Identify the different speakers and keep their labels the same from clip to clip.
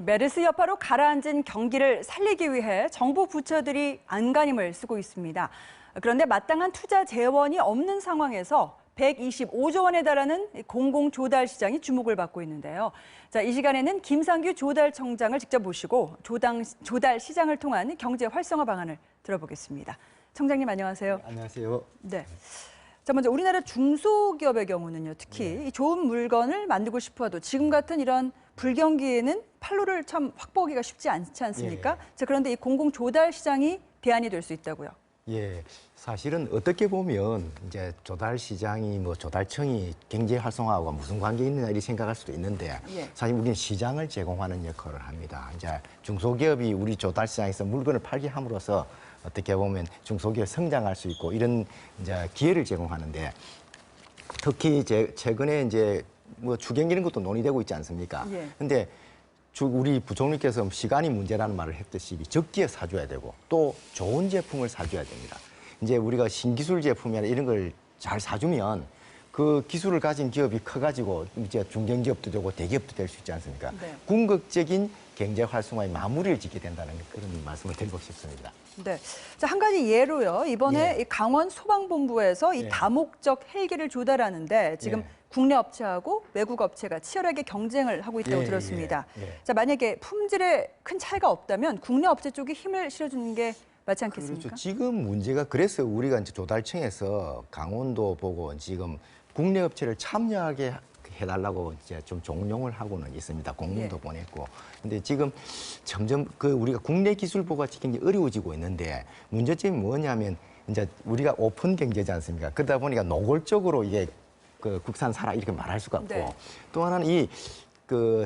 Speaker 1: 메르스 여파로 가라앉은 경기를 살리기 위해 정부 부처들이 안간힘을 쓰고 있습니다. 그런데 마땅한 투자 재원이 없는 상황에서 125조 원에 달하는 공공조달 시장이 주목을 받고 있는데요. 자, 이 시간에는 김상규 조달청장을 직접 모시고 조달 시장을 통한 경제 활성화 방안을 들어보겠습니다. 청장님 안녕하세요.
Speaker 2: 네, 안녕하세요.
Speaker 1: 네. 자, 먼저 우리나라 중소기업의 경우는요, 특히 이 좋은 물건을 만들고 싶어도 지금 같은 이런 불경기에는 판로를 참 확보하기가 쉽지 않지 않습니까? 자, 그런데 이 공공조달 시장이 대안이 될 수 있다고요.
Speaker 2: 예, 사실은 어떻게 보면 이제 조달 시장이 조달청이 경제 활성화하고 무슨 관계 있느냐 이렇게 생각할 수도 있는데 사실 우리는 시장을 제공하는 역할을 합니다. 이제 중소기업이 우리 조달 시장에서 물건을 팔게 함으로써 어떻게 보면 중소기업 성장할 수 있고 이런 이제 기회를 제공하는데 특히 최근에 이제 주경 이런 것도 논의되고 있지 않습니까? 근데 우리 부총리께서 시간이 문제라는 말을 했듯이 적기에 사줘야 되고 또 좋은 제품을 사줘야 됩니다. 이제 우리가 신기술 제품이나 이런 걸 잘 사주면 그 기술을 가진 기업이 커가지고 이제 중견기업도 되고 대기업도 될 수 있지 않습니까? 궁극적인 경제 활성화의 마무리를 짓게 된다는 그런 말씀을 드리고 싶습니다.
Speaker 1: 네. 자, 한 가지 예로요. 이번에 이 강원 소방본부에서 이 다목적 헬기를 조달하는데 지금 국내 업체하고 외국 업체가 치열하게 경쟁을 하고 있다고 들었습니다. 자, 만약에 품질에 큰 차이가 없다면 국내 업체 쪽이 힘을 실어주는 게 맞지 않겠습니까?
Speaker 2: 그렇죠. 지금 문제가 그래서 우리가 이제 조달청에서 강원도 보고 지금 국내 업체를 참여하게 해달라고 이제 좀 종용을 하고는 있습니다. 공문도 보냈고. 근데 지금 점점 우리가 국내 기술 보고가 굉장히 어려워지고 있는데 문제점이 뭐냐면 이제 우리가 오픈 경제지 않습니까? 그러다 보니까 노골적으로 이게 국산 사라 이렇게 말할 수가 없고 또 하나는 이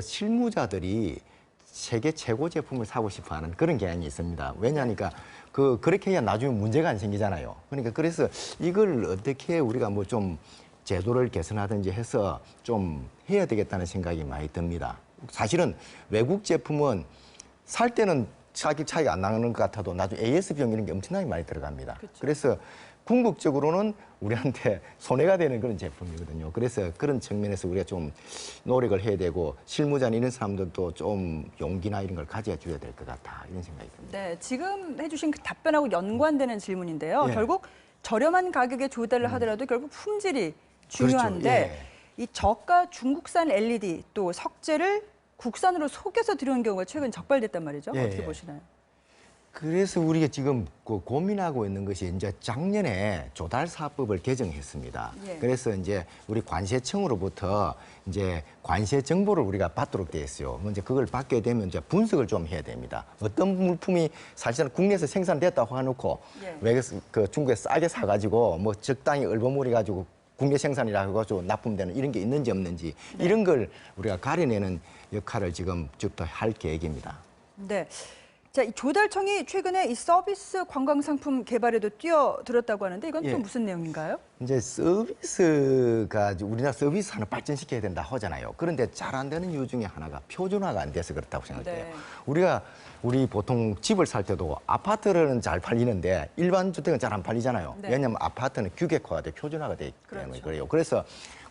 Speaker 2: 실무자들이 세계 최고 제품을 사고 싶어 하는 그런 경향이 있습니다. 왜냐하니까 그렇게 해야 나중에 문제가 안 생기잖아요. 그러니까 그래서 이걸 어떻게 우리가 좀 제도를 개선하든지 해서 좀 해야 되겠다는 생각이 많이 듭니다. 사실은 외국 제품은 살 때는 가격 차이가 안 나는 것 같아도 나중에 AS 비용 이런 게 엄청나게 많이 들어갑니다. 그래서 궁극적으로는 우리한테 손해가 되는 그런 제품이거든요. 그래서 그런 측면에서 우리가 좀 노력을 해야 되고 실무자나 이런 사람들도 좀 용기나 이런 걸 가져줘야 될 것 같다 이런 생각이 듭니다.
Speaker 1: 네, 지금 해주신 그 답변하고 연관되는 질문인데요. 결국 저렴한 가격에 조달을 하더라도 결국 품질이 중요한데 이 저가 중국산 LED 또 석재를 국산으로 속여서 들여온 경우가 최근 적발됐단 말이죠. 어떻게 보시나요?
Speaker 2: 그래서 우리가 지금 고민하고 있는 것이 이제 작년에 조달사업법을 개정했습니다. 그래서 이제 우리 관세청으로부터 이제 관세 정보를 우리가 받도록 되어 있어요. 이제 그걸 받게 되면 이제 분석을 좀 해야 됩니다. 어떤 물품이 사실은 국내에서 생산됐다고 해놓고 외국에서 중국에 싸게 사가지고 적당히 얼버무려 가지고 국내 생산이라고 해가지고 납품되는 이런 게 있는지 없는지 이런 걸 우리가 가려내는 역할을 지금부터 할 계획입니다. 네.
Speaker 1: 자, 이 조달청이 최근에 이 서비스 관광 상품 개발에도 뛰어들었다고 하는데 이건 또 무슨 내용인가요?
Speaker 2: 이제 서비스가 우리나라 서비스 하나 발전시켜야 된다 하잖아요. 그런데 잘 안 되는 이유 중에 하나가 표준화가 안 돼서 그렇다고 생각해요. 우리 보통 집을 살 때도 아파트는 잘 팔리는데 일반 주택은 잘 안 팔리잖아요. 왜냐하면 아파트는 규격화돼 표준화가 되기 때문에 그래요. 그래서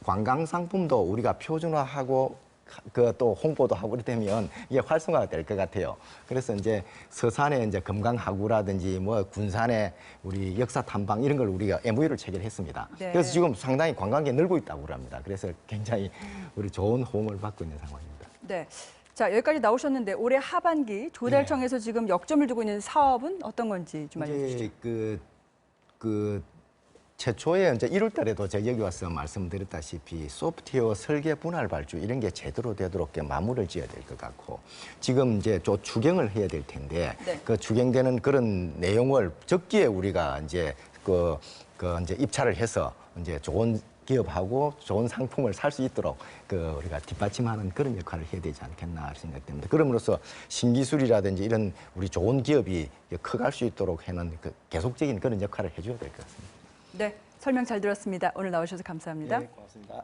Speaker 2: 관광 상품도 우리가 표준화하고 또 홍보도 하고 이러면 이게 활성화가 될 것 같아요. 그래서 이제 서산에 이제 금강하구라든지 군산에 우리 역사 탐방 이런 걸 우리가 MOU를 체결했습니다. 그래서 지금 상당히 관광객이 늘고 있다고 합니다. 그래서 굉장히 우리 좋은 호응을 받고 있는 상황입니다.
Speaker 1: 네. 자, 여기까지 나오셨는데 올해 하반기 조달청에서 지금 역점을 두고 있는 사업은 어떤 건지 좀 알려주시죠.
Speaker 2: 최초에 이제 1월 달에도 제가 여기 와서 말씀드렸다시피 소프트웨어 설계 분할 발주 이런 게 제대로 되도록 마무리를 지어야 될 것 같고 지금 이제 추경을 해야 될 텐데 그 추경되는 그런 내용을 적기에 우리가 이제 이제 입찰을 해서 이제 좋은 기업하고 좋은 상품을 살 수 있도록 우리가 뒷받침하는 그런 역할을 해야 되지 않겠나 생각됩니다. 그럼으로써 신기술이라든지 이런 우리 좋은 기업이 커갈 수 있도록 하는 계속적인 그런 역할을 해줘야 될 것 같습니다.
Speaker 1: 네, 설명 잘 들었습니다. 오늘 나오셔서 감사합니다.
Speaker 2: 네, 고맙습니다.